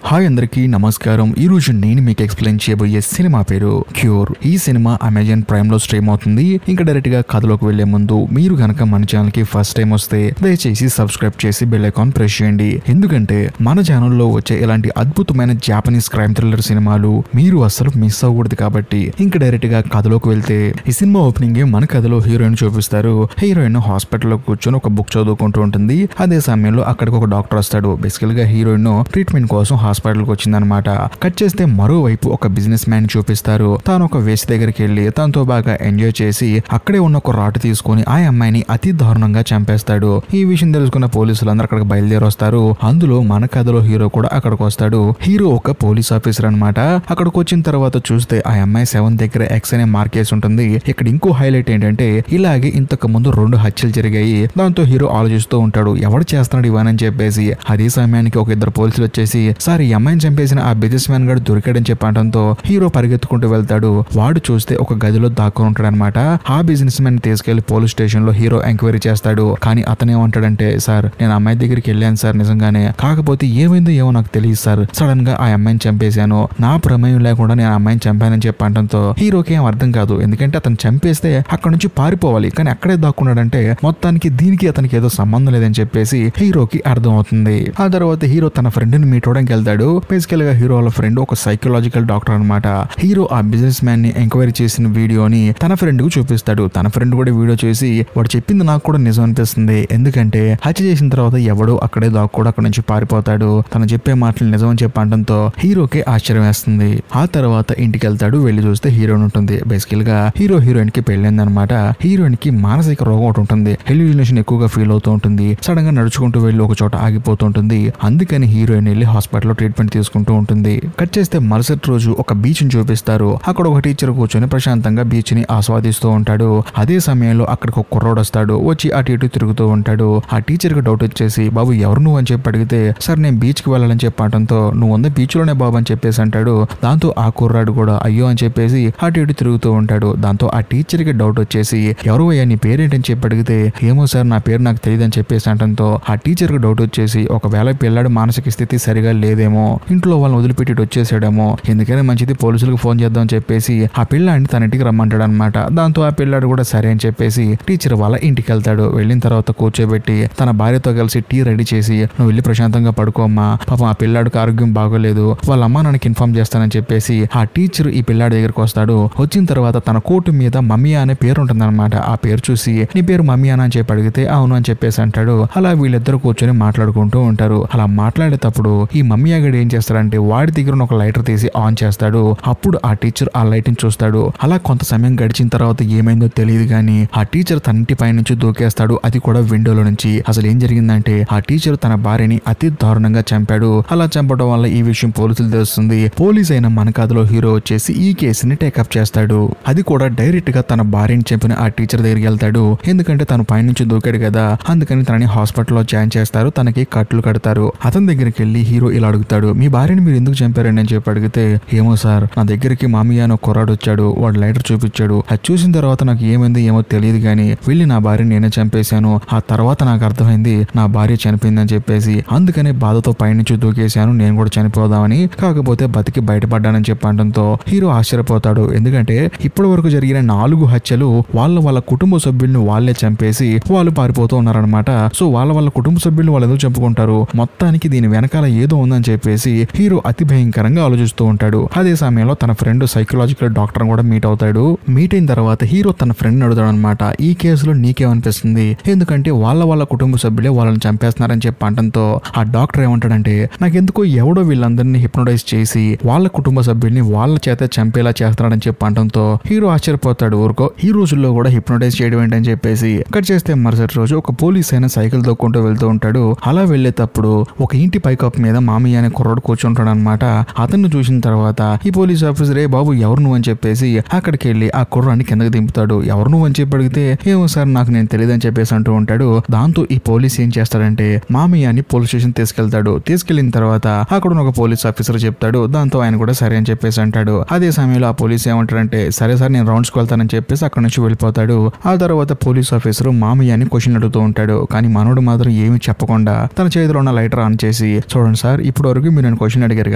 Hi అందరికీ నమస్కారం. ఈ రోజు నేను మీకు ఎక్స్ప్లెయిన్ చేయబోయే సినిమా పేరు క్యూర్. ఈ సినిమా అమెజాన్ ప్రైమ్ లో స్ట్రీమ్ అవుతుంది. ఇంకా డైరెక్ట్ గా కథలోకి వెళ్లే ముందు మీరు గనక మన ఛానల్ కి ఫస్ట్ టైం వస్తే దయచేసి సబ్స్క్రైబ్ చేసి బెల్ ఐకాన్ ప్రెస్ చేయండి. ఎందుకంటే మన ఛానల్లో వచ్చే ఇలాంటి అద్భుతమైన జాపనీస్ క్రైమ్ థ్రిల్లర్ సినిమాలు మీరు అస్సలు మిస్ అవ్వకూడదు. కాబట్టి ఇంకా డైరెక్ట్ గా కథలోకి వెళ్తే ఈ సినిమా ఓపెనింగ్ మన కథలో హీరోయిన్ చూపిస్తారు. హీరోయిన్ హాస్పిటల్లో కూర్చొని ఒక బుక్ చదువుకుంటూ ఉంటుంది. అదే సమయంలో అక్కడికి ఒక డాక్టర్ వస్తాడు. బేసికల్ గా హీరోయిన్ ట్రీట్మెంట్ కోసం హాస్పిటల్కి వచ్చిందనమాట. కట్ చేస్తే మరోవైపు ఒక బిజినెస్ మ్యాన్ చూపిస్తారు. తాను ఒక వేసి దగ్గరికి వెళ్లి తనతో బాగా ఎంజాయ్ చేసి అక్కడే ఉన్న ఒక రాటు తీసుకుని ఆ అమ్మాయిని అతి దారుణంగా చంపేస్తాడు. ఈ విషయం తెలుసుకున్న పోలీసులందరూ అక్కడికి బయలుదేరి వస్తారు. అందులో మన కథలో హీరో కూడా అక్కడికి వస్తాడు. హీరో ఒక పోలీస్ ఆఫీసర్ అనమాట. అక్కడికి వచ్చిన తర్వాత చూస్తే ఆ అమ్మాయి 7 దగ్గర X అనే మార్కేసి ఉంటుంది. ఇక్కడ ఇంకో హైలైట్ ఏంటంటే ఇలాగే ఇంతకు ముందు 2 హత్యలు జరిగాయి. దాంతో హీరో ఆలోచిస్తూ ఉంటాడు ఎవడు చేస్తున్నాడు ఇవని చెప్పేసి. అదే సమయానికి ఒక 2 పోలీసులు వచ్చేసి సార్ ఈ అమ్మాయిని చంపేసిన ఆ బిజినెస్ మ్యాన్ గారు దొరికాడని చెప్పడంతో హీరో పరిగెత్తుకుంటూ వెళ్తాడు. వాడు చూస్తే ఒక గదిలో దాక్కుని ఉంటాడు అనమాట. ఆ బిజినెస్ మ్యాన్ తీసుకెళ్లి పోలీస్ స్టేషన్ లో హీరో ఎంక్వైరీ చేస్తాడు. కానీ అతను ఏమంటాడంటే సార్ నేను అమ్మాయి దగ్గరికి వెళ్ళాను సార్ నిజంగానే, కాకపోతే ఏమైందో ఏమో నాకు తెలియదు సార్, సడన్ గా ఆ అమ్మాయిని చంపేశాను, నా ప్రమేయం లేకుండా నేను అమ్మాయిని చంపానని చెప్పడంతో హీరోకి ఏం అర్థం కాదు. ఎందుకంటే అతను చంపేస్తే అక్కడ నుంచి పారిపోవాలి, కానీ అక్కడే దాక్కున్నాడంటే మొత్తానికి దీనికి అతనికి ఏదో సంబంధం లేదని చెప్పేసి హీరోకి అర్థం అవుతుంది. ఆ తర్వాత హీరో తన ఫ్రెండ్ ని మీట్ అవడానికి వెళ్తాడు. బేసికల్ గా హీరో వాళ్ళ ఫ్రెండ్ ఒక సైకలాజికల్ డాక్టర్ అనమాట. హీరో ఆ బిజినెస్ మ్యాన్ ని ఎంక్వైరీ చేసిన వీడియోని తన ఫ్రెండ్ కు చూపిస్తాడు. తన ఫ్రెండ్ కూడా వీడియో చేసి వాడు చెప్పింది నాకు కూడా నిజం అనిపిస్తుంది, ఎందుకంటే హత్య చేసిన తర్వాత ఎవడో అక్కడే దాక్కోడు అక్కడ నుంచి పారిపోతాడు, తను చెప్పే మాటలు నిజం అని చెప్పడంతో హీరోకి ఆశ్చర్యం వేస్తుంది. ఆ తర్వాత ఇంటికి వెళ్తాడు. వెళ్లి చూస్తే హీరోయిన్ ఉంటుంది. బేసికల్ గా హీరోయిన్ కి పెళ్ళింది అనమాట. హీరోయిన్ కి మానసిక రోగం ఒకటి ఉంటుంది. హెల్యూజినేషన్ ఎక్కువగా ఫీల్ అవుతూ ఉంటుంది. సడన్ గా నడుచుకుంటూ వెళ్లి ఒక చోట ఆగిపోతుంటుంది. అందుకని హీరోయిన్ వెళ్లి హాస్పిటల్లో ట్రీట్మెంట్ తీసుకుంటూ ఉంటుంది. కట్ చేస్తే మరుసటి రోజు ఒక బీచ్ ని చూపిస్తారు. అక్కడ ఒక టీచర్ కూర్చొని ప్రశాంతంగా బీచ్ ని ఆస్వాదిస్తూ ఉంటాడు. అదే సమయంలో అక్కడికి ఒక కుర్రోడు వస్తాడు. వచ్చి అటు ఇటు తిరుగుతూ ఉంటాడు. ఆ టీచర్ కి డౌట్ వచ్చేసి బాబు ఎవరు నువ్వు అని చెప్పి అడిగితే సార్ నేను బీచ్ కి వెళ్ళాలని చెప్పడంతో నువ్వు ఉన్న బీచ్ లోనే బాబు అని చెప్పేసి అంటాడు. దాంతో ఆ కుర్రాడు కూడా అయ్యో అని చెప్పేసి అటు ఇటు తిరుగుతూ ఉంటాడు. దాంతో ఆ టీచర్ కి డౌట్ వచ్చేసి ఎవరు అయ్యా నీ పేరేంటని చెప్పి అడిగితే ఏమో సార్ నా పేరు నాకు తెలియదని చెప్పేసి అంటంతో ఆ టీచర్ కి డౌట్ వచ్చేసి ఒకవేళ పిల్లాడు మానసిక స్థితి సరిగా లేదేమో, ఇంట్లో వాళ్ళని వదిలిపెట్టి వచ్చేసాడేమో, ఎందుకైనా మంచిది పోలీసులకు ఫోన్ చేద్దాం అని చెప్పేసి ఆ పిల్లాడిని తన ఇంటికి రమ్మంటాడు అనమాట. దాంతో ఆ పిల్లాడు కూడా సరే అని చెప్పేసి టీచర్ వాళ్ళ ఇంటికి వెళ్తాడు. వెళ్ళిన తర్వాత కూర్చోబెట్టి తన భార్యతో కలిసి టీ రెడీ చేసి నువ్వు వెళ్ళి ప్రశాంతంగా పడుకోమ్మా, పాపం ఆ పిల్లాడికి ఆరోగ్యం బాగోలేదు, వాళ్ళ అమ్మ నాన్నకి ఇన్ఫార్మ్ చేస్తానని చెప్పేసి ఆ టీచర్ ఈ పిల్లాడి దగ్గరికి వస్తాడు. వచ్చిన తర్వాత తన కోటు మీద మమ్మియా అనే పేరు ఉంటుంది అనమాట. ఆ పేరు చూసి నీ పేరు మమ్మియానా అని చెప్పి అడిగితే అవును అని చెప్పేసి అంటాడు. అలా వీళ్ళిద్దరు కూర్చొని మాట్లాడుకుంటూ ఉంటారు. అలా మాట్లాడేటప్పుడు ఈ మమ్మియా గడి ఏం చేస్తాడంటే వాడి దగ్గర ఒక లైటర్ తీసి ఆన్ చేస్తాడు. అప్పుడు ఆ టీచర్ ఆ లైట్ ని చూస్తాడు. అలా కొంత సమయం గడిచిన తర్వాత ఏమైందో తెలియదు గానీ ఆ టీచర్ తన ఇంటి పై నుంచి దూకేస్తాడు, అది కూడా విండోలో నుంచి. అసలు ఏం జరిగిందంటే ఆ టీచర్ తన భార్యని అతి దారుణంగా చంపాడు. అలా చంపడం వల్ల ఈ విషయం పోలీసులు తెలుస్తుంది. పోలీస్ అయిన మన కథలో హీరో వచ్చేసి ఈ కేసుని టేకప్ చేస్తాడు. అది కూడా డైరెక్ట్ గా తన భార్యని చంపిన ఆ టీచర్ దగ్గరికి వెళ్తాడు. ఎందుకంటే తను పై నుంచి దూకాడు కదా, అందుకని తనని హాస్పిటల్లో జాయిన్ చేస్తారు. తనకి కట్లు కడతారు. అతని దగ్గరికి వెళ్లి హీరో ఇలా అడుగుతాడు మీ భార్యని మీరు ఎందుకు చంపారండి అని చెప్పి అడిగితే ఏమో సార్ నా దగ్గరికి మామియా అని ఒక కుర్రాడు వచ్చాడు, వాడు లైటర్ చూపించాడు, అది చూసిన తర్వాత నాకు ఏమైంది ఏమో తెలియదు గానీ వెళ్ళి నా భార్యని నేనే చంపేశాను. ఆ తర్వాత నాకు అర్థమైంది నా భార్య చనిపోయిందని చెప్పేసి, అందుకనే బాధతో పైనుంచి దూకేశాను, నేను కూడా చనిపోదామని, కాకపోతే బతికి బయటపడ్డానని చెప్పడంతో హీరో ఆశ్చర్యపోతాడు. ఎందుకంటే ఇప్పటి వరకు జరిగిన 4 హత్యలు వాళ్ళ కుటుంబ సభ్యుల్ని వాళ్ళే చంపేసి వాళ్ళు పారిపోతూ ఉన్నారనమాట. సో వాళ్ళ కుటుంబ సభ్యులు వాళ్ళు ఎందుకు చంపుకుంటారు, మొత్తానికి దీని వెనకాల ఏదో ఉందని చెప్పేసి హీరో అతి భయంకరంగా ఆలోచిస్తూ ఉంటాడు. అదే సమయంలో తన ఫ్రెండ్ సైకలాజికల్ డాక్టర్ కూడా మీట్ అవుతాడు. మీట్ అయిన తర్వాత హీరో తన ఫ్రెండ్ అడుగుతాడు అనమాట ఈ కేసులో నీకేమనిపిస్తుంది, ఎందుకంటే వాళ్ళ కుటుంబ సభ్యులే వాళ్ళని చంపేస్తున్నారని చెప్పి అంటంతో ఆ డాక్టర్ ఏమంటాడంటే నాకెందుకో ఎవడో వీళ్ళందరినీ హిప్నోటైజ్ చేసి వాళ్ళ కుటుంబ సభ్యుల్ని వాళ్ళ చేత చంపేలా చేస్తున్నాడని చెప్పి అంటంతో హీరో ఆశ్చర్యపోతాడు. ఊరుకో ఈ రోజుల్లో కూడా హిప్నోటైజ్ చేయడం ఏంటని చెప్పేసి. కట్ చేస్తే మరుసటి రోజు ఒక పోలీస్ అయిన సైకిల్ తోక్కుంటూ వెళ్తూ ఉంటాడు. అలా వెళ్లేటప్పుడు ఒక ఇంటి పైకప్పు మీద మామయ్య అనే కుర్రాడు కూర్చుంటాడు అనమాట. అతన్ని చూసిన తర్వాత ఈ పోలీస్ ఆఫీసర్ ఏ బాబు ఎవరు నువ్వు అని చెప్పేసి అక్కడికి వెళ్ళి ఆ కుర్రాన్ని కిందకి దింపుతాడు. ఎవరు నువ్వు అని చెప్పి అడిగితే ఏమో సార్ నాకు నేను తెలియదని చెప్పేసి అంటూ ఉంటాడు. దాంతో ఈ పోలీస్ ఏం చేస్తాడంటే మామయ్యని పోలీస్ స్టేషన్ తీసుకెళ్తాడు. తీసుకెళ్లిన తర్వాత అక్కడ ఒక పోలీస్ ఆఫీసర్ చెప్తాడు. దాంతో ఆయన కూడా సరే అని చెప్పేసి అంటాడు. అదే సమయంలో ఆ పోలీస్ ఏమంటాడంటే సరే సార్ నేను రౌండ్స్ కి వెళ్తానని చెప్పేసి అక్కడ నుంచి వెళ్ళిపోతాడు. ఆ తర్వాత పోలీస్ ఆఫీసర్ మామయ్యని క్వశ్చన్ అడుగుతూ ఉంటాడు. కానీ మనోడు మాత్రం ఏమి చెప్పకుండా తన చేతిలో ఉన్న లైటర్ ఆన్ చేసి చూడండి సార్ ఇప్పుడు వరకు మీరు నన్ను క్వశ్చన్ అడిగారు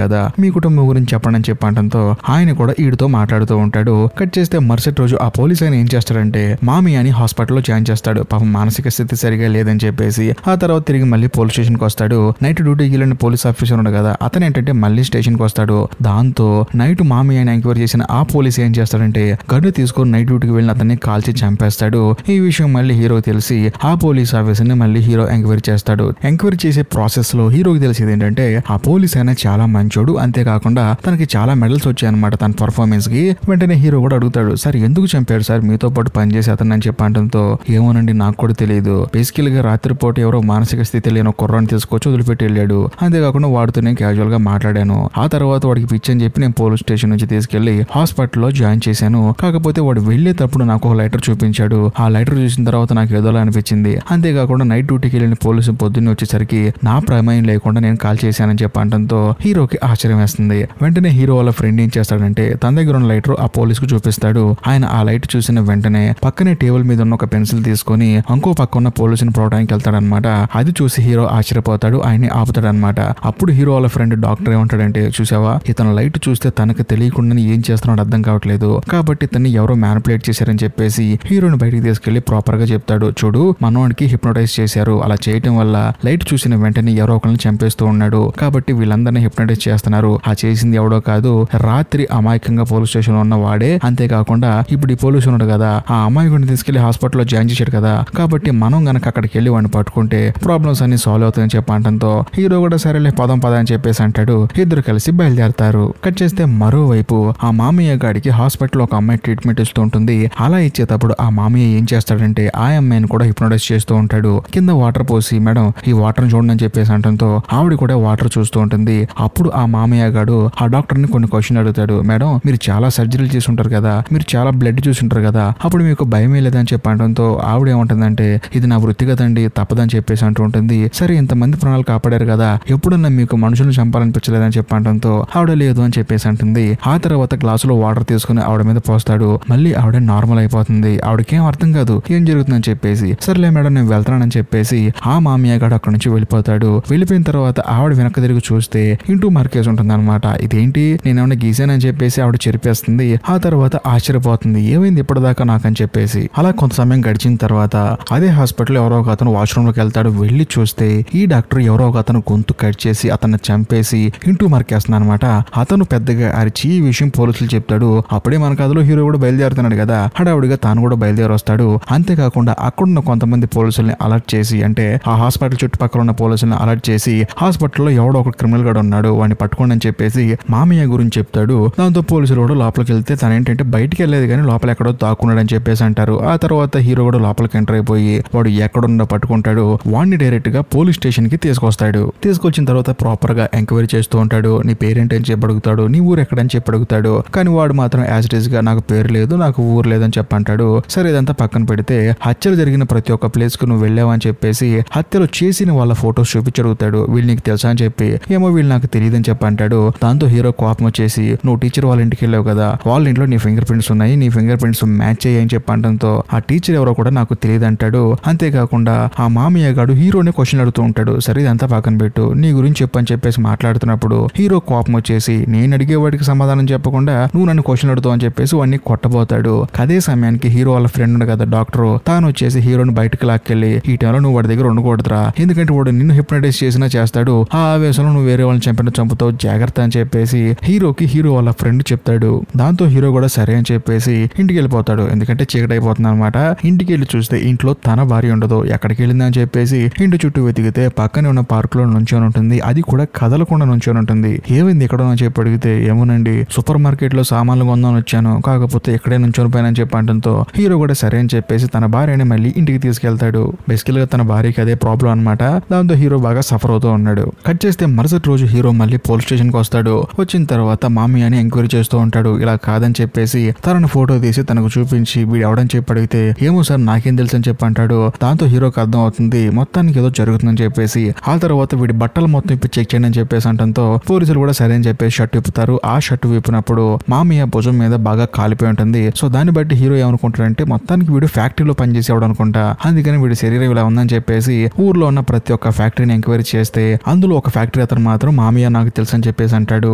కదా, మీ కుటుంబం గురించి చెప్పండి అని చెప్పడంతో ఆయన కూడా వీడితో మాట్లాడుతూ ఉంటాడు. కట్ చేస్తే మరుసటి రోజు ఆ పోలీస్ ఆయన ఏం చేస్తాడంటే మామియాని హాస్పిటల్లో జాయిన్ చేస్తాడు. పాపం మానసిక స్థితి సరిగా లేదని చెప్పేసి. ఆ తర్వాత తిరిగి మళ్ళీ పోలీస్ స్టేషన్ కి వస్తాడు. నైట్ డ్యూటీకి వెళ్ళిన పోలీస్ ఆఫీసర్ ఉన్నాడు కదా, అతను ఏంటంటే మళ్ళీ స్టేషన్ కి వస్తాడు. దాంతో నైట్ మామియాని ఎంక్వైరీ చేసిన ఆ పోలీస్ ఏం చేస్తాడంటే గన్ను తీసుకొని నైట్ డ్యూటీకి వెళ్ళిన అతన్ని కాల్చి చంపేస్తాడు. ఈ విషయం మళ్ళీ హీరోకి తెలిసి ఆ పోలీస్ ఆఫీసర్ ని మళ్ళీ హీరో ఎంక్వైరీ చేస్తాడు. ఎంక్వైరీ చేసే ప్రాసెస్ లో హీరోకి తెలిసేది ఏంటంటే ఆ పోలీస్ అయినా చాలా మంచోడు, అంతేకాకుండా తనకి చాలా మెడల్స్ వచ్చాయన్నమాట తన పర్ఫార్మెన్స్ కి. వెంటనే హీరో కూడా అడుగుతాడు, సార్ ఎందుకు చంపాడు సార్ మీతో పాటు పనిచేసి అతను అని చెప్పడంతో ఏమోనండి నాకు కూడా తెలియదు, బేసికల్ గా రాత్రిపూట ఎవరో మానసిక స్థితి లేని ఒక కుర్రాన్ని తీసుకొచ్చి వదిలిపెట్టి వెళ్ళాడు, అంతేకాకుండా వాడితో నేను క్యాజువల్ గా మాట్లాడాను. ఆ తర్వాత వాడికి పిచ్చి అని చెప్పి నేను పోలీస్ స్టేషన్ నుంచి తీసుకెళ్లి హాస్పిటల్లో జాయిన్ చేశాను. కాకపోతే వాడు వెళ్లేటప్పుడు నాకు ఒక లెటర్ చూపించాడు. ఆ లెటర్ చూసిన తర్వాత నాకు ఏదోలా అనిపించింది. అంతేకాకుండా నైట్ డ్యూటీకి వెళ్ళిన పోలీసు పొద్దున్నే వచ్చేసరికి నా ప్రమేయం లేకుండా నేను కాల్ చేశానని చెప్పడంతో హీరోకి ఆశ్చర్యం వేస్తుంది. వెంటనే హీరో వాళ్ళ ఫ్రెండ్ ఏం చేస్తాడంటే తన దగ్గర ఉన్న లైటర్ ఆ పోలీస్ కు చూపిస్తాడు. ఆయన ఆ లైట్ చూసిన వెంటనే పక్కనే టేబుల్ మీద ఉన్న ఒక పెన్సిల్ తీసుకొని ఇంకో పక్క ఉన్న పోలీసుని పోవడానికి వెళ్తాడనమాట. అది చూసి హీరో ఆశ్చర్యపోతాడు, ఆయన్ని ఆపుతాడనమాట. అప్పుడు హీరో వాళ్ళ ఫ్రెండ్ డాక్టర్ ఏమంటాడంటే చూసావా, ఇతను లైట్ చూస్తే తనకు తెలియకుండా ఏం చేస్తున్నాడు అర్థం కావట్లేదు, కాబట్టి ఇతన్ని ఎవరో మ్యానిపులేట్ చేశారని చెప్పేసి హీరోని బయటికి తీసుకెళ్లి ప్రాపర్ గా చెప్తాడు. చూడు మనోడికి హిప్నోటైజ్ చేశారు, అలా చేయటం వల్ల లైట్ చూసిన వెంటనే ఎవరో ఒకరిని చంపేస్తూ ఉన్నాడు, కాబట్టి వీళ్ళందరినీ హిప్నోటైజ్ చేస్తున్నారు. ఆ చేసింది ఎవడో కాదు, రాత్రి అమాయకంగా పోలీస్ స్టేషన్ లో ఉన్న వాడే. అంతేకాకుండా ఇప్పుడు ఈ పోలీసు ఉన్నాడు కదా, ఆ అమాయకుడిని తీసుకెళ్లి హాస్పిటల్లో జాయిన్ చేశాడు కదా, కాబట్టి మనం గనక అక్కడికి వెళ్ళి వాడిని పట్టుకుంటే ప్రాబ్లమ్స్ అన్ని సాల్వ్ అవుతాయని చెప్పడంతో హీరో కూడా సరేలే పదం అని చెప్పేసి అంటాడు. ఇద్దరు కలిసి బయలుదేరతారు. కట్ చేస్తే మరోవైపు ఆ మామయ్య గాడికి హాస్పిటల్లో ఒక అమ్మాయి ట్రీట్మెంట్ ఇస్తూ ఉంటుంది. అలా ఇచ్చేటప్పుడు ఆ మామయ్య ఏం చేస్తాడంటే ఆ అమ్మాయిని కూడా హిప్నోటైజ్ చేస్తూ ఉంటాడు. కింద వాటర్ పోసి మేడం ఈ వాటర్ చూడండి అని చెప్పేసి అంటంతో ఆవిడ కూడా వాటర్ చూస్తూ ఉంటుంది. అప్పుడు ఆ మామయ్య గాడు ఆ డాక్టర్ ని కొన్ని క్వశ్చన్ అడుగుతాడు. మేడం మీరు చాలా సర్జరీలు చేసి ఉంటారు కదా, మీరు చాలా బ్లడ్ చూసి ఉంటారు కదా, అప్పుడు మీకు భయం లేదని చెప్పడంతో ఆవిడ ఏమంటుందంటే ఇది నా వృత్తి కదండి, తప్పదని చెప్పేసి అంటూ ఉంటుంది. సరే ఇంతమంది ప్రాణాలు కాపాడారు కదా, ఎప్పుడన్నా మీకు మనుషులను చంపాలనిపించలేదని చెప్పడంతో ఆవిడ లేదు అని చెప్పేసి అంటుంది. ఆ తర్వాత గ్లాసులో వాటర్ తీసుకుని ఆవిడ మీద పోస్తాడు. మళ్ళీ ఆవిడ నార్మల్ అయిపోతుంది. ఆవిడకేం అర్థం కాదు ఏం జరుగుతుందని చెప్పేసి. సర్లే మేడం నేను వెళ్తానని చెప్పేసి ఆ మామయ్య గాడు అక్కడి నుంచి వెళ్ళిపోతాడు. వెళ్ళిపోయిన తర్వాత ఆవిడ వెనక్కి తిరిగి చూస్తే ఇంటూ మార్కేసి ఉంటుంది అనమాట. ఇదేంటి నేనేమన్నా గీసానని చెప్పేసి ఆవిడ చెరిపేస్తుంది. ఆ తర్వాత ఆశ్చర్యపోతుంది ఏమైంది ఇప్పటిదాకా నాకని చెప్పేసి. అలా కొంత సమయం గడిచిన తర్వాత అదే హాస్పిటల్ ఎవరో ఒక అతను వాష్రూమ్ లోకి వెళ్తాడు. వెళ్ళి చూస్తే ఈ డాక్టర్ ఎవరో ఒక అతను గొంతు కట్ చేసి అతన్ని చంపేసి ఇంటూ మార్కేస్తున్నాడు అనమాట. అతను పెద్దగా అరిచి ఈ విషయం పోలీసులు చెప్తాడు. అప్పుడే మన కథలో హీరో కూడా బయలుదేరుతున్నాడు కదా, హడావుడిగా తాను కూడా బయలుదేరి వస్తాడు. అంతేకాకుండా అక్కడున్న కొంతమంది పోలీసుల్ని అలర్ట్ చేసి, అంటే ఆ హాస్పిటల్ చుట్టుపక్కల ఉన్న పోలీసుల్ని అలర్ట్ చేసి హాస్పిటల్లో ఎవడో ఒక క్రిమినల్ గాడు ఉన్నాడు వాడిని పట్టుకోండి అని చెప్పేసి మామయ్య గురించి చెప్తాడు. దాంతో పోలీసులు కూడా లోపలికి వెళ్తే తను ఏంటంటే బయటికి వెళ్ళలేదు కానీ లోపల ఎక్కడో దాక్కున్నాడు అని చెప్పేసి అంటారు. ఆ తర్వాత హీరో కూడా లోపలికి ఎంటర్ అయిపోయి వాడు ఎక్కడున్నా పట్టుకుంటాడు. వాడిని డైరెక్ట్ గా పోలీస్ స్టేషన్ కి తీసుకొస్తాడు. తీసుకొచ్చిన తర్వాత ప్రాపర్ గా ఎంక్వైరీ చేస్తూ ఉంటాడు. నీ పేరేంటి అని చెప్పి అడుగుతాడు, నీ ఊరు ఎక్కడని చెప్పి అడుగుతాడు. కానీ వాడు మాత్రం యాజ్ ఇట్ ఈస్ గా నాకు పేరు లేదు, నాకు ఊరు లేదని చెప్పంటాడు. సరే ఇదంతా పక్కన పెడితే హత్యలు జరిగిన ప్రతి ఒక్క ప్లేస్ కు నువ్వు వెళ్ళావని చెప్పేసి హత్యలు చేసిన వాళ్ళ ఫోటోస్ చూపించి అడుగుతాడు. వీళ్ళు నీకు తెలుసా అని చెప్పి ఏమో వీళ్ళు నాకు తెలియదని చెప్పంటాడు. దాంతో హీరో కోపం వచ్చేసి నువ్వు టీచర్ వాళ్ళ ఇంటికి వెళ్ళావు కదా, వాళ్ళ ఇంట్లో నీ ఫింగర్ ప్రింట్స్ ఉన్నాయి, నీ ఫింగర్ ప్రింట్స్ మ్యాచ్ అయ్యాయని చెప్పంటంతో ఆ టీచర్ ఎవరో కూడా నాకు తెలియదు అంటాడు. అంతేకాకుండా ఆ మామయ్య గాడు హీరోని క్వశ్చన్ అడుగుతూ ఉంటాడు. సరే ఇదంతా పక్కన పెట్టు, నీ గురించి చెప్పని చెప్పేసి మాట్లాడుతున్నప్పుడు హీరో కోపం వచ్చేసి నేను అడిగే వాడికి సమాధానం చెప్పకుండా నువ్వు నన్ను క్వశ్చన్ అడుగుతావు అని చెప్పేసి వాడిని కొట్టబోతాడు. అదే సమయానికి హీరో వాళ్ళ ఫ్రెండ్ ఉంది కదా డాక్టర్, తాను వచ్చేసి హీరోని బయటకు లాక్కెళ్ళి ఈ టైంలో నువ్వు వాడి దగ్గర ఉండకూడదురా, ఎందుకంటే వాడు నిన్ను హిప్నటైజ్ చేసినా చేస్తాడు, ఆ ఆవేశంలో నువ్వు వేరే వాళ్ళని చంపుతావు జాగ్రత్త అని చెప్పేసి హీరోకి హీరో వాళ్ళ ఫ్రెండ్ చెప్తాడు. దాంతో హీరో కూడా సరే అని చెప్పేసి ఇంటికి వెళ్ళిపోతాడు. ఎందుకంటే చీకటి అయిపోతుంది అనమాట. ఇంటికి వెళ్ళి చూస్తే ఇంట్లో తన భార్య ఉండదు. ఎక్కడికి వెళ్ళిందని చెప్పేసి ఇంటి చుట్టూ వెతికితే పక్కనే ఉన్న పార్క్ లో నుంచొని ఉంటుంది. అది కూడా కదలకుండా నుంచొని ఉంటుంది. ఏమైంది ఎక్కడ చెప్పి అడిగితే ఏమోనండి సూపర్ మార్కెట్ లో సామాన్లు కొందామని వచ్చాను, కాకపోతే ఎక్కడే నుంచొని పోయానని చెప్పడంతో హీరో కూడా సరే అని చెప్పేసి తన భార్యని మళ్ళీ ఇంటికి తీసుకెళ్తాడు. బేసికల్ గా తన భార్యకి అదే ప్రాబ్లం అనమాట. దాంతో హీరో బాగా సఫర్ అవుతూ ఉన్నాడు. కట్ చేస్తే మరుసటి రోజు హీరో మళ్ళీ పోలీస్ స్టేషన్ కి వస్తాడు. వచ్చిన తర్వాత మామయ్యని ఎంక్వైరీ చేస్తూ ఉంటాడు. ఇలా కాదని చెప్పేసి తనను ఫోటో తీసి తనకు చూపించి వీడు ఎవడని చెప్పి అడిగితే ఏమో సార్ నాకేం తెలుసు అని చెప్పి అంటాడు. దాంతో హీరోకి అర్థం అవుతుంది మొత్తానికి ఏదో జరుగుతుందని చెప్పేసి. ఆ తర్వాత వీడి బట్టలు మొత్తం ఇప్పి చెక్ చేయండి అని చెప్పేసి అంటంతో పోలీసులు కూడా సరే అని చెప్పేసి షర్ట్ విప్పుతారు. ఆ షర్ట్ విప్పినప్పుడు మామయ్య భుజం మీద బాగా కాలిపోయి ఉంటుంది. సో దాన్ని బట్టి హీరో ఏమనుకుంటాడంటే మొత్తానికి వీడు ఫ్యాక్టరీలో పనిచేసేవాడు అనుకుంటా, అందుకని వీడి శరీరం ఇలా ఉందని చెప్పేసి ఊర్లో ఉన్న ప్రతి ఒక్క ఫ్యాక్టరీని ఎంక్వైరీ చేస్తే అందులో ఒక ఫ్యాక్టరీ రాత్రి అతను మాత్రం మామయ్య నాకు తెలుసు అని చెప్పేసి అంటాడు.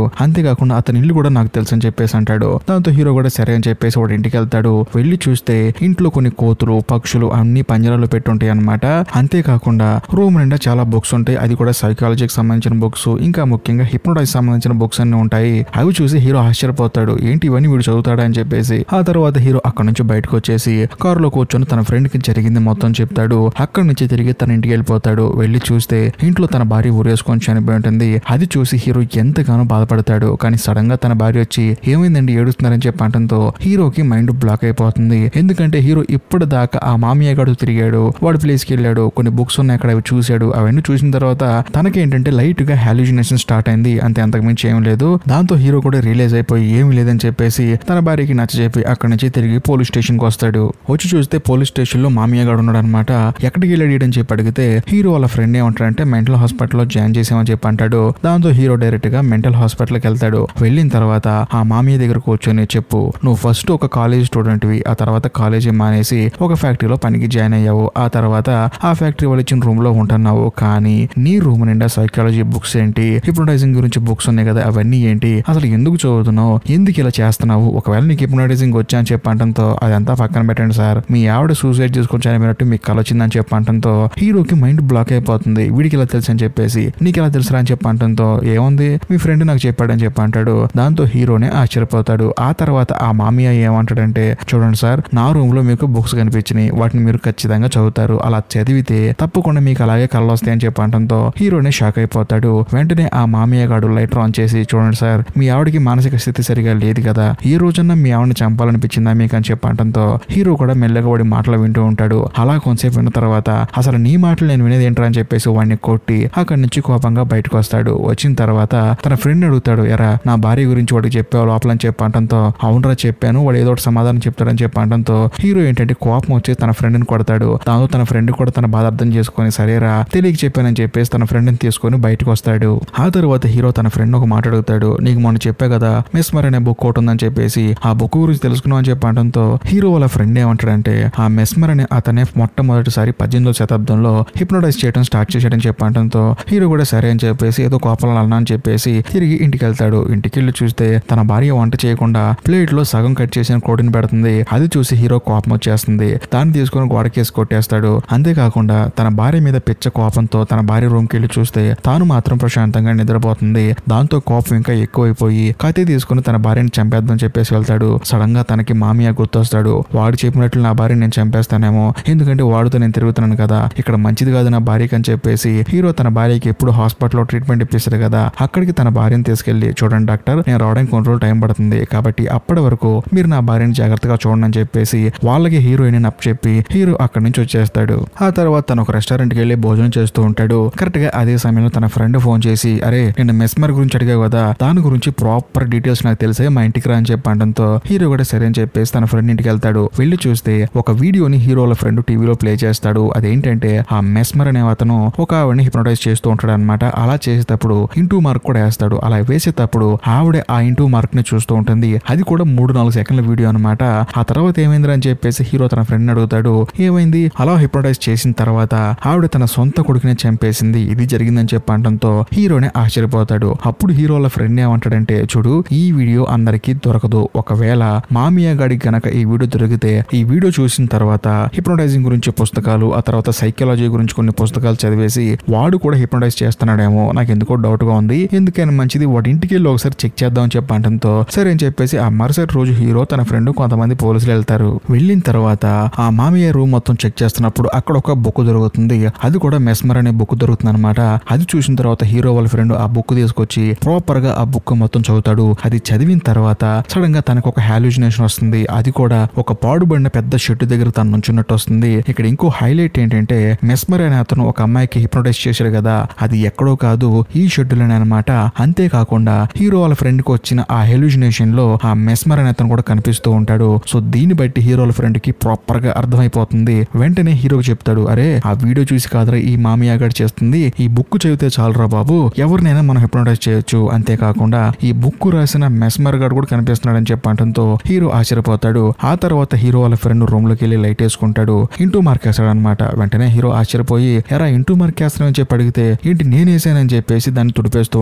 అంతేకాకుండా అతని ఇల్లు కూడా నాకు తెలుసు అని చెప్పేసి అంటాడు. దాంతో హీరో కూడా సరే అని చెప్పేసి వాడు ఇంటికి వెళ్తాడు. వెళ్ళి చూస్తే ఇంట్లో కొన్ని కోతులు పక్షులు అన్ని పంజరాలు పెట్టుంటాయి అనమాట. అంతేకాకుండా రూమ్ నిండా చాలా బుక్స్ ఉంటాయి. అది కూడా సైకాలజీకి సంబంధించిన బుక్స్, ఇంకా ముఖ్యంగా హిప్నోటైజ్ సంబంధించిన బుక్స్ అన్ని ఉంటాయి. అవి చూసి హీరో ఆశ్చర్యపోతాడు. ఏంటి ఇవన్నీ వీడు చదువుతాడా అని చెప్పేసి. ఆ తర్వాత హీరో అక్కడ నుంచి బయటకు వచ్చేసి కారులో కూర్చొని తన ఫ్రెండ్ కి జరిగింది మొత్తం చెప్తాడు. అక్కడి నుంచి తిరిగి తన ఇంటికి వెళ్ళిపోతాడు. వెళ్ళి చూస్తే ఇంట్లో తన భార్య ఊరేసుకొని చనిపోయి ఉంటుంది. అది చూసి హీరో ఎంతగానో బాధపడతాడు. కానీ సడన్ గా తన భార్య వచ్చి ఏమైందండి ఏడుస్తున్నారని చెప్పి అనడంతో హీరోకి మైండ్ బ్లాక్ అయిపోతుంది. ఎందుకంటే హీరో ఇప్పటిదాకా ఆ మామయ్య గడు తిరిగాడు, వాడి ప్లేస్ కి వెళ్ళాడు, కొన్ని బుక్స్ ఉన్నాయి అక్కడ అవి చూశాడు. అవన్నీ చూసిన తర్వాత తనకేంటంటే లైట్ గా హాల్యూజినేషన్ స్టార్ట్ అయింది. అంతే, అంతకుమించి ఏం లేదు. దాంతో హీరో కూడా రియలైజ్ అయిపోయి ఏమీ లేదని చెప్పేసి తన భార్యకి నచ్చజెప్పి అక్కడి నుంచి తిరిగి పోలీస్ స్టేషన్ కి వస్తాడు. వచ్చి చూస్తే పోలీస్ స్టేషన్ లో మామయ్య గారు ఉన్నాడు అనమాట. ఎక్కడికి వెళ్ళాడు అని చెప్పి అడిగితే హీరో వాళ్ళ ఫ్రెండ్ ఏమంటాడంటే మెంటల్ హాస్పిటల్లో జాయిన్ చేసామని చెప్పి అంటాడు. దాంతో హీరో డైరెక్ట్ గా మెంటల్ హాస్పిటల్ కి వెళ్తాడు. వెళ్ళిన తర్వాత ఆ మామయ్య దగ్గర కూర్చొని చెప్పు, నువ్వు ఫస్ట్ ఒక కాలేజ్ స్టూడెంట్ వి, ఆ తర్వాత కాలేజీ మానేసి ఒక ఫ్యాక్టరీలో పనికి జాయిన్ అయ్యావు. ఆ తర్వాత ఆ ఫ్యాక్టరీ వాళ్ళు ఇచ్చిన రూమ్ లో ఉంటున్నావు. కానీ నీ రూమ్ నిండా సైకాలజీ బుక్స్ ఏంటి, హిప్నోటైజింగ్ గురించి బుక్స్ ఉన్నాయి కదా, అవన్నీ ఏంటి, అసలు ఎందుకు చదువుతున్నావు, ఎందుకు ఇలా చేస్తున్నావు, ఒకవేళ నీకు హిప్నోటైజింగ్ వచ్చా అని చెప్పంటంతో అదంతా పక్కన పెట్టండి సార్, మీ ఆవిడ సూసైడ్ చేసుకొని చనిపోయినట్టు మీకు కల వచ్చిందని చెప్పంటంతో హీరోకి మైండ్ బ్లాక్ అయిపోతుంది. వీడికి ఇలా తెలుసు అని చెప్పేసి నీకు ఎలా తెలుసురా అని చెప్పంటంతో ఏముంది మీ ఫ్రెండ్ నాకు చెప్పాడని చెప్పి అంటాడు. దాంతో హీరోనే ఆశ్చర్యపోతాడు. ఆ తర్వాత ఆ మామయ్య ఏమంటాడంటే చూడండి సార్, నా రూమ్ లో మీకు బుక్స్ కనిపించినాయి, వాటిని మీరు ఖచ్చితంగా చదువుతారు, అలా చదివితే తప్పకుండా మీకు అలాగే కళ్ళు వస్తాయని చెప్పి అనడంతో హీరోనే షాక్ అయిపోతాడు. వెంటనే ఆ మామయ్య గాడు లైటర్ ఆన్ చేసి చూడండి సార్, మీ ఆవిడకి మానసిక స్థితి సరిగా లేదు కదా, ఈ రోజున మీ ఆవిడని చంపాలనిపించిందా మీకు అని చెప్పి అనడంతో హీరో కూడా మెల్లగా వాడి మాటలు వింటూ ఉంటాడు. అలా కొంతసేపు విన్న తర్వాత అసలు నీ మాటలు నేను వినేది ఏంట్రా అని చెప్పేసి వాడిని కొట్టి అక్కడి నుంచి కోపంగా బయటకు వస్తాడు. వచ్చిన తర్వాత తన ఫ్రెండ్ అడుగుతాడు, ఎరా నా భార్య గురించి వాడికి చెప్పావు లోపల అని చెప్పి అనడంతో అవునరా చెప్పాను, వాడు ఏదో ఒకటి సమాధానం చెప్తాడని చెప్పి అనడంతో హీరో ఏంటంటే కోపం వచ్చి తన ఫ్రెండ్ని కొడతాడు. దాంతో తన ఫ్రెండ్ కూడా తన బాధ అర్థం చేసుకొని సరేరా తెలియక చెప్పానని చెప్పేసి తన ఫ్రెండ్ని తీసుకొని బయటకు వస్తాడు. ఆ తర్వాత హీరో తన ఫ్రెండ్ ఒక మాట అడుగుతాడు, నీకు మొన్న చెప్పా కదా మెస్మర్ అనే బుక్ ఒకటి ఉందని చెప్పేసి, ఆ బుక్ గురించి తెలుసుకున్నావు అని చెప్పి అనడంతో హీరో వాళ్ళ ఫ్రెండ్ ఏమంటాడంటే ఆ మెస్మర్ అనే అతనే మొట్టమొదటిసారి 18వ శతాబ్దంలో హిప్నోటైజ్ చేయడం స్టార్ట్ చేశాడని చెప్పి అనడంతో హీరో కూడా సరే అని చెప్పేసి ఏదో కోపంలో అన్నా అని చెప్పేసి తిరిగి ఇంటికి వెళ్తాడు. ఇంటికి వెళ్ళి చూస్తే తన భార్య వంట చేయకుండా ప్లేట్ లో సగం కట్ చేసిన కోడిని పెడుతుంది. అది చూసి హీరో కోపం వచ్చేస్తుంది. దాన్ని తీసుకొని గోడకేసి కొట్టేస్తాడు. అంతేకాకుండా తన భార్య మీద పిచ్చ కోపంతో తన భార్య రూమ్ కి వెళ్ళి చూస్తే తాను మాత్రం ప్రశాంతంగా నిద్రపోతుంది. దాంతో కోపం ఇంకా ఎక్కువైపోయి కత్తి తీసుకుని తన భార్యని చంపేద్దామని చెప్పేసి వెళ్తాడు. సడన్ గా తనకి మామయ్య గుర్తొస్తాడు. వాడు చెప్పినట్లు నా భార్యని నేను చంపేస్తానేమో, ఎందుకంటే వాడితో నేను తిరుగుతున్నాను కదా, ఇక్కడ మంచిది కాదు నా భార్యకి అని చెప్పేసి హీరో తన భార్యకి ఎప్పుడు హాస్పిటల్లో ట్రీట్మెంట్ ఇప్పిస్తాడు కదా, అక్కడికి తన భార్యను తీసుకెళ్లి చూడండి డాక్టర్, నేను రావడానికి కొన్ని రోజులు టైం పడుతుంది, కాబట్టి అప్పటి వరకు మీరు నా భార్యని జాగ్రత్తగా చూడండి అని చెప్పేసి వాళ్ళకి హీరోయిన్ అప్ చెప్పి హీరో అక్కడి నుంచి వచ్చేస్తాడు. ఆ తర్వాత తను ఒక రెస్టారెంట్ కి వెళ్ళి భోజనం చేస్తూ ఉంటాడు. కరెక్ట్ గా అదే సమయంలో తన ఫ్రెండ్ ఫోన్ చేసి అరే నేను మెస్మర్ గురించి అడిగావు కదా, దాని గురించి ప్రాపర్ డీటెయిల్స్ నాకు తెలిసే మా ఇంటికి రా అని చెప్పి అనడంతో హీరో కూడా సరే అని చెప్పేసి తన ఫ్రెండ్ ఇంటికి వెళ్తాడు. వెళ్ళి చూస్తే ఒక వీడియోని హీరో వాళ్ళ ఫ్రెండ్ టీవీలో ప్లే చేస్తాడు. అదేంటంటే ఆ మెస్మర్ అనే అతను ఒక ఆవిడని హిప్నోటైజ్ చేస్తూ ఉంటాడు అనమాట. అలా చేసేటప్పుడు ఇంటూ మార్క్ కూడా వేస్తాడు. అలా వేసేటప్పుడు ఆవిడే ఆ ఇంటూ మార్క్ ని చూస్తూ ఉంటుంది. అది కూడా 3-4 సెకండ్ల వీడియో అనమాట. ఆ తర్వాత ఏమైంది అని చెప్పేసి హీరో తన ఫ్రెండ్ అడుగుతాడు, ఏమైంది, అలా హిప్నోటైజ్ చేసిన తర్వాత ఆవిడ తన సొంత కొడుకునే చంపేసింది, ఇది జరిగిందని చెప్పి అనడంతో హీరోనే ఆశ్చర్యపోతాడు. అప్పుడు హీరో వాళ్ళ ఫ్రెండ్ ఏమంటాడంటే చూడు ఈ వీడియో అందరికీ దొరకదు, ఒకవేళ మామియా గాడికి గనక ఈ వీడియో దొరికితే ఈ వీడియో చూసిన తర్వాత హిప్నోటైజింగ్ గురించి పుస్తకాలు, ఆ తర్వాత సైకాలజీ గురించి కొన్ని పుస్తకాలు చదివేసి వాడు కూడా హిప్నోటైజ్ చేస్తున్నాడేమో, నాకు ఎందుకో డౌట్ గా ఉంది, ఎందుకైనా మంచిది వాడి ఇంటికి వెళ్ళి ఒకసారి చెక్ చేద్దాం అని చెప్పి అనడంతో సరే అని చెప్పేసి ఆ మరుసటి రోజు హీరో తన ఫ్రెండ్ కొంతమంది పోలీసులు వెళ్తారు. వెళ్ళిన తర్వాత ఆ మామయ్య రూమ్ మొత్తం చెక్ చేస్తున్నప్పుడు అక్కడ ఒక బుక్ దొరుకుతుంది. అది కూడా మెస్మర్ అనే బుక్ దొరుకుతుంది అనమాట. అది చూసిన తర్వాత హీరో వాళ్ళ ఫ్రెండ్ ఆ బుక్ తీసుకొచ్చి ప్రాపర్ గా ఆ బుక్ మొత్తం చదువుతాడు. అది చదివిన తర్వాత సడన్ గా తనకు ఒక హాల్యూజినేషన్ వస్తుంది. అది కూడా ఒక పాడుబడిన పెద్ద షెడ్ దగ్గర తను నుంచున్నట్టు వస్తుంది. ఇక్కడ ఇంకో హైలైట్ ఏంటంటే మెస్మర్ అనే అతను ఒక అమ్మాయికి హిప్నోటైజ్ చేశాడు కదా, అది ఎక్కడో కాదు ఈ షెడ్ లోనే అనమాట. అంతేకాకుండా హీరో వాళ్ళ ఫ్రెండ్ కి వచ్చిన ఆ హాల్యూజినేషన్ లో ఆ మెస్మర్ అనే అతను కూడా కనిపిస్తూ ఉంటాడు. సో దీన్ని బట్టి హీరో వాళ్ళ ఫ్రెండ్ కి ప్రాపర్ గా అర్థమైపోతుంది. వెంటనే హీరోకి చెప్తాడు, అరే ఆ వీడియో చూసి కాదురా ఈ మామియా గాడు చేస్తుంది, ఈ బుక్ చదివితే చాలరా బాబు, ఎవరినైనా మనం హిప్నోటైజ్ చేయొచ్చు, అంతేకాకుండా ఈ బుక్ రాసిన మెస్మర్ గాడు కూడా కనిపిస్తున్నాడు అని చెప్పంటంతో హీరో ఆశ్చర్యపోతాడు. ఆ తర్వాత హీరో వాళ్ళ ఫ్రెండ్ రూమ్ లోకి వెళ్ళి లైట్ వేసుకుంటాడు. ఇంటూ మార్క్ వేస్తాడు అనమాట. వెంటనే హీరో ఆశ్చర్యపోయి ఎరా ఇంటూ మార్క్ వేస్తానని చెప్పి అడిగితే ఏంటి నేను వేసాను ఏమైందని చెప్పేసి దాన్ని తుడిపేస్తూ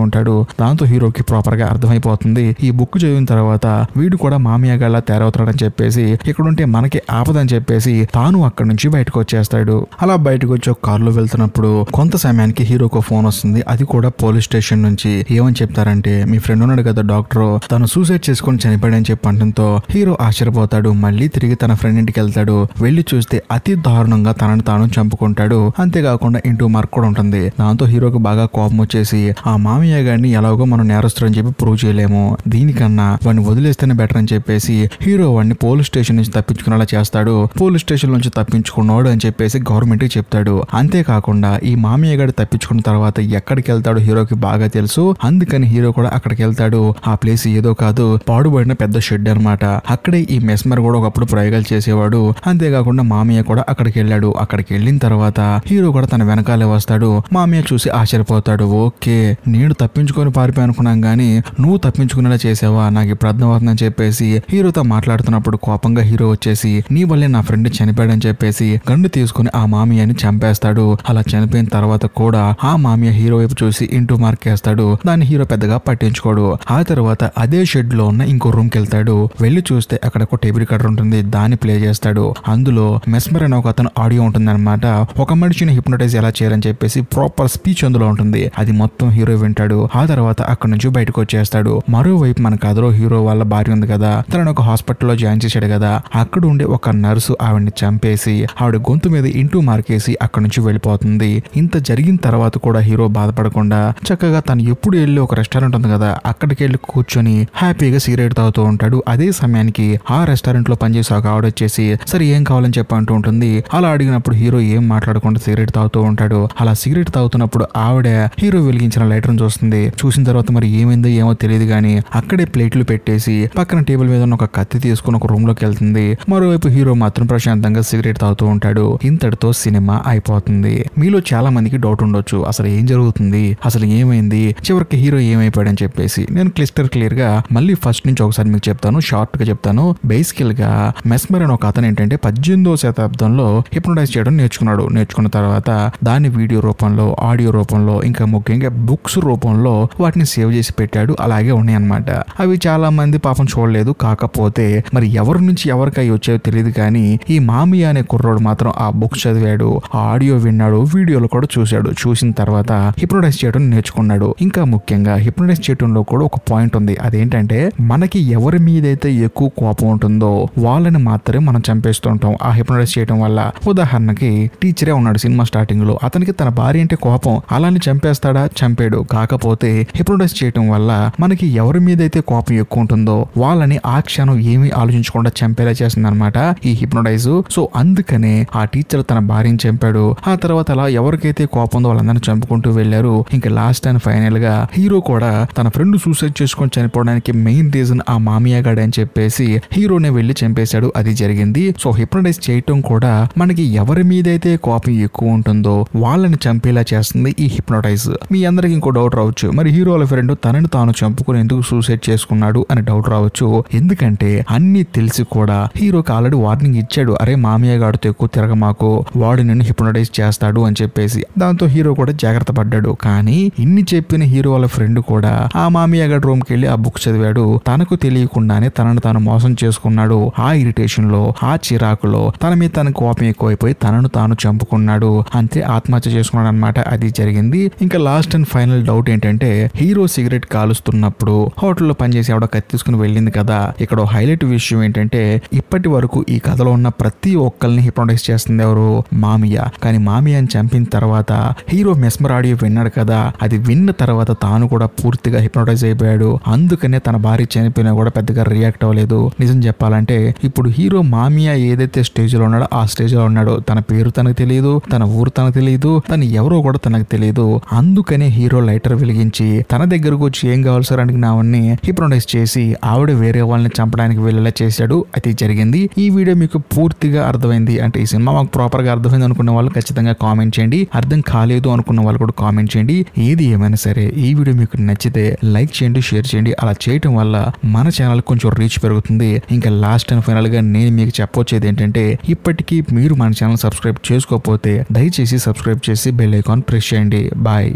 ఉంటాడు. దాంతో హీరోకి ప్రాపర్ గా అర్థమైపోతుంది ఈ బుక్ చదివిన తర్వాత వీడు కూడా మామయ్య గల్లా తయారవుతాడని చెప్పేసి ఇక్కడుంటే మనకి ఆపదని చెప్పేసి తాను అక్కడి నుంచి బయటకు వచ్చేస్తాడు. అలా బయటకు వచ్చి ఒక కారులో వెళ్తున్నప్పుడు కొంత సమయానికి హీరోకు ఫోన్ వస్తుంది. అది కూడా పోలీస్ స్టేషన్ నుంచి. ఏమని చెప్తారంటే మీ ఫ్రెండ్ ఉన్నాడు కదా డాక్టర్, తను సూసైడ్ చేసుకుని చనిపోయాడని చెప్పి అనడంతో హీరో ఆశ్చర్యపోతాడు. మళ్ళీ తిరిగి తన ఫ్రెండ్ ఇంటికి వెళ్తాడు. వెళ్లి చూస్తే అతి దారుణంగా తనను తాను చంపుకుంటాడు. అంతేకాకుండా ఇంటూ మార్క్ కూడా ఉంటుంది. దాంతో హీరోకి బాగా కోపం వచ్చేసి ఆ మామయ్య గారిని ఎలాగో మనం నేరస్తులని చెప్పి ప్రూవ్ చేయలేము, దీనికన్నా వాడిని వదిలేస్తేనే బెటర్ అని చెప్పేసి హీరో వాడిని పోలీస్ స్టేషన్ నుంచి తప్పించుకునేలా చేస్తాడు. పోలీస్ స్టేషన్ నుంచి తప్పించుకున్నాడు అని చెప్పేసి గవర్నమెంట్ కి చెప్తాడు. అంతేకాకుండా ఈ మామయ్య గారు తప్పించుకున్న తర్వాత ఎక్కడికి వెళ్తాడో హీరోకి బాగా తెలుసు. అందుకని హీరో కూడా అక్కడికి వెళ్తాడు. ఆ ప్లేస్ ఏదో కాదు, పాడుబడిన పెద్ద షెడ్ అన్నమాట. అక్కడే ఈ మెస్మర్ కూడా ఒకప్పుడు ప్రయోగాలు చేసేవాడు. అంతేకాకుండా మామయ్య కూడా అక్కడికి వెళ్ళాడు. అక్కడికి వెళ్ళిన తర్వాత హీరో కూడా తన వెనకాలే వస్తాడు. మామయ్య చూసి ఆశ్చర్యపోతాడు. ఓకే, నేను తప్పించుకొని పారిపోయి అనుకున్నాం గానీ నువ్వు తప్పించుకునేలా చేసావా, నాకు ఇప్పుడు అర్థమవుతుందని చెప్పేసి హీరోతో మాట్లాడుతున్నప్పుడు కోపంగా హీరో వచ్చేసి నీ వల్లే నా ఫ్రెండ్ చనిపోయాడని చెప్పేసి గన్ను తీసుకుని ఆ మామయ్యని చంపేస్తాడు. అలా చనిపోయిన తర్వాత కూడా ఆ మామయ్య హీరో వైపు చూసి ఇంటూ మార్క్ వేస్తాడు. దాన్ని హీరో పెద్దగా పట్టించుకోడు. ఆ తర్వాత అదే షెడ్ లో ఉన్న ఇంకో రూమ్ కి వెళ్తాడు. వెళ్లి చూస్తే అక్కడ ఒక టేబుల్ రికార్డర్ ఉంటుంది. దాన్ని ప్లే చేస్తాడు. అందులో మెస్మర్ అనే ఒక అతను ఆడియో ఉంటుంది అనమాట. ఒక మనిషిని హిప్నోటైజ్ ఎలా చేయాలని చెప్పేసి ప్రాపర్ స్పీచ్ అందులో ఉంటుంది. అది మొత్తం హీరో వింటాడు. ఆ తర్వాత అక్కడ నుంచి బయటకు వచ్చేస్తాడు. మరోవైపు మన కథలో హీరో వాళ్ళ భార్య ఉంది కదా, తనను ఒక హాస్పిటల్లో జాయిన్ చేశాడు కదా, అక్కడ ఉండే ఒక నర్సు ఆవిడ్ని చంపేసి ఆవిడ గొంతు మీద ఇంటూ మార్కేసి అక్కడ నుంచి వెళ్ళిపోతుంది. ఇంత జరిగిన తర్వాత కూడా హీరో బాధపడకుండా చక్కగా తను ఎప్పుడు వెళ్ళి ఒక రెస్టారెంట్ ఉంది కదా, అక్కడికి వెళ్ళి కూర్చొని హ్యాపీగా సిగరెట్ తాగుతూ ఉంటాడు. అదే సమయానికి ఆ రెస్టారెంట్ లో పనిచేసే ఒక ఆవిడ వచ్చేసి సరే ఏం కావాలని చెప్పి అంటూ ఉంటుంది. అలా అడిగినప్పుడు హీరో ఏం మాట్లాడకుండా సిగరెట్ తాగుతూ ఉంటాడు. అలా సిగరెట్ తాగుతున్నప్పుడు ఆవిడ హీరో వెలిగించిన లైటర్ చూస్తుంది. చూసిన తర్వాత మరి ఏమైందో ఏమో తెలియదు గానీ అక్కడే ప్లేట్లు పెట్టేసి పక్కన టేబుల్ మీద ఉన్న ఒక కత్తి తీసుకుని ఒక రూమ్ లోకి వెళ్తుంది. మరోవైపు హీరో మాత్రం ప్రశాంతంగా సిగరెట్ తాగుతూ ఉంటాడు. ఇంతటితో సినిమా అయిపోతుంది. మీలో చాలా మందికి డౌట్ ఉండొచ్చు, అసలు ఏం జరుగుతుంది, అసలు ఏమైంది, చివరికి హీరో ఏమైపోయాడని చెప్పేసి. నేను క్లియర్ గా మళ్ళీ ఫస్ట్ నుంచి ఒకసారి మీకు చెప్తాను, షార్ట్ గా చెప్తాను. బేసికల్ గా మెస్మర్ అని ఒక అతను ఏంటంటే 18వ శతాబ్దంలో హిప్నోటైజ్ చేయడం నేర్చుకున్నాడు. నేర్చుకున్న తర్వాత దాన్ని వీడియో రూపంలో, ఆడియో రూపంలో, ఇంకా ముఖ్యంగా బుక్స్ రూపంలో వాటిని సేవ్ చేసి పెట్టాడు. అలాగే ఉన్నాయి అన్నమాట. అవి చాలా మంది పాపం చూడలేదు. కాకపోతే మరి ఎవరి నుంచి ఎవరికి అవి వచ్చాయో తెలియదు కానీ ఈ మామయ్య అనే కుర్రోడు మాత్రం ఆ బుక్ చదివాడు, ఆ ఆడియో విన్నాడు, వీడియోలు కూడా చూశాడు. చూసిన తర్వాత హిప్నోటైజ్ చేయడం నేర్చుకున్నాడు. ఇంకా ముఖ్యంగా హిప్నోటైజ్ చేయడంలో కూడా ఒక పాయింట్ ఉంది. అదేంటంటే మనకి ఎవరి మీదైతే ఎక్కువ కోపం ఉంటుందో వాళ్ళని మాత్రమే మనం చంపేస్తుంటాం ఆ హిప్నోటైజ్ చేయడం వల్ల. ఉదాహరణకి టీచరే ఉన్నాడు సినిమా స్టార్టింగ్ లో, అతనికి తన భార్య అంటే కోపం, అలాని చంపేస్తాడా, చంపాడు. కాకపోతే హిప్నోటైజ్ చేయడం వల్ల మనకి ఎవరి మీదైతే కోపం ఎక్కువ ఉంటుందో వాళ్ళని ఆ క్షణం ఏమీ ఆలోచించకుండా చంపేలా చేస్తుంది అనమాట ఈ హిప్నోటైజ్. సో అందుకనే ఆ టీచర్ తన భార్యని చంపాడు. ఆ తర్వాత అలా ఎవరికైతే కోపం ఉందో వాళ్ళందరినీ చంపుకుంటూ వెళ్లారు. ఇంకా లాస్ట్ అండ్ ఫైనల్ గా హీరో కూడా తన ఫ్రెండ్ సూసైడ్ చేసుకొని చనిపోవడానికి మెయిన్ రీజన్ ఆ మామయ్య గాడు అని చెప్పేసి హీరోనే వెళ్లి చంపేశాడు. అది జరిగింది. సో హిప్నోటైజ్ చేయటం కూడా మనకి ఎవరి మీదైతే కోపం ఎక్కువ ఉంటుందో వాళ్ళని చంపేలా చేస్తుంది ఈ హిప్నోటైజ్. మీ అందరికి ఇంకో డౌట్ రావచ్చు, మరి హీరో వాళ్ళ ఫ్రెండ్ తనని తాను చంపుకుని ఎందుకు సూసైడ్ చేసుకున్నాడు అని డౌట్ రావచ్చు. ఎందుకంటే అన్ని తెలిసి కూడా హీరోకి ఆల్రెడీ వార్నింగ్ ఇచ్చాడు, అరే మామయ్య గాడితో ఎక్కువ తిరగమాకు, వాడు నిన్ను హిప్నోటైజ్ చేస్తాడు అని చెప్పేసి. దాంతో హీరో కూడా జాగ్రత్త పడ్డాడు. కానీ ఇన్ని చెప్పిన హీరో వాళ్ళ ఫ్రెండ్ కూడా ఆ మామయ్య గారి రూమ్ కి వెళ్ళి ఆ బుక్ చదివాడు. తనకు తెలియకుండానే తనను తాను మోసం చేసుకున్నాడు. ఆ ఇరిటేషన్ లో, ఆ చిరాకులో తన మీద తన కోపం ఎక్కువైపోయి తనను తాను చంపుకున్నాడు. అంతే ఆత్మహత్య చేసుకున్నాడు అనమాట. అది జరిగింది. ఇంకా లాస్ట్ అండ్ ఫైనల్ డౌట్ ఏంటంటే హీరో సిగరెట్ కాలుస్తున్నప్పుడు హోటల్లో పనిచేసి ఆవిడ కత్తి తీసుకుని వెళ్ళింది కదా, ఇక్కడ హైలైట్ విషయం ఏంటంటే ఇప్పటి వరకు ఈ కథలో ఉన్న ప్రతి ఒక్కరిని హిప్నోటైజ్ చేస్తుంది ఎవరు, మామయ్య. కానీ మామయ్యని చంపిన తర్వాత హీరో మెస్మర్ ఆడియో విన్నాడు కదా, అది విన్న తర్వాత తాను కూడా పూర్తిగా హిప్నోటైజ్ అయిపోయాడు. అందుకనే తన భార్య చనిపోయినా కూడా పెద్దగా రియాక్ట్ అవ్వలేదు. నిజం చెప్పాలంటే ఇప్పుడు హీరో మామయ్య ఏదైతే స్టేజ్ లో ఉన్నాడో ఆ స్టేజ్ లో ఉన్నాడు. తన పేరు తనకు తెలియదు, తన ఊరు తనకు తెలియదు, తను ఎవరో కూడా తనకు తెలియదు. అందుకనే హీరో లైటర్ వెలిగించి తన దగ్గరకు వచ్చి ఏం కావాలి సార్ అని నావన్నీ హిప్నోటైజ్ చేసి ఆవిడ వేరే వాళ్ళని చంపడానికి వెళ్ళేలా చేశాడు. అది జరిగింది. ఈ వీడియో మీకు పూర్తిగా అర్థమైంది అంటే ఈ సినిమా మాకు ప్రాపర్ గా అర్థమైంది అనుకున్న వాళ్ళు ఖచ్చితంగా కామెంట్ చేయండి. అర్థం కాలేదు అనుకున్న వాళ్ళు కూడా కామెంట్ చేయండి. ఏది ఏమైనా సరే ఈ వీడియో మీకు నచ్చితే లైక్ చేయండి, షేర్ చేయండి. అలా చేయటం వల్ల మన ఛానల్ కొంచెం రీచ్ పెరుగుతుంది. ఇంకా లాస్ట్ అండ్ ఫైనల్ గా నేను మీకు చెప్పొచ్చేది ఏంటంటే ఇప్పటికీ మీరు మన ఛానల్ సబ్స్క్రైబ్ చేసుకోకపోతే దయచేసి సబ్స్క్రైబ్ చేసి బెల్ ఐకాన్ ప్రెస్ చేయండి. బాయ్.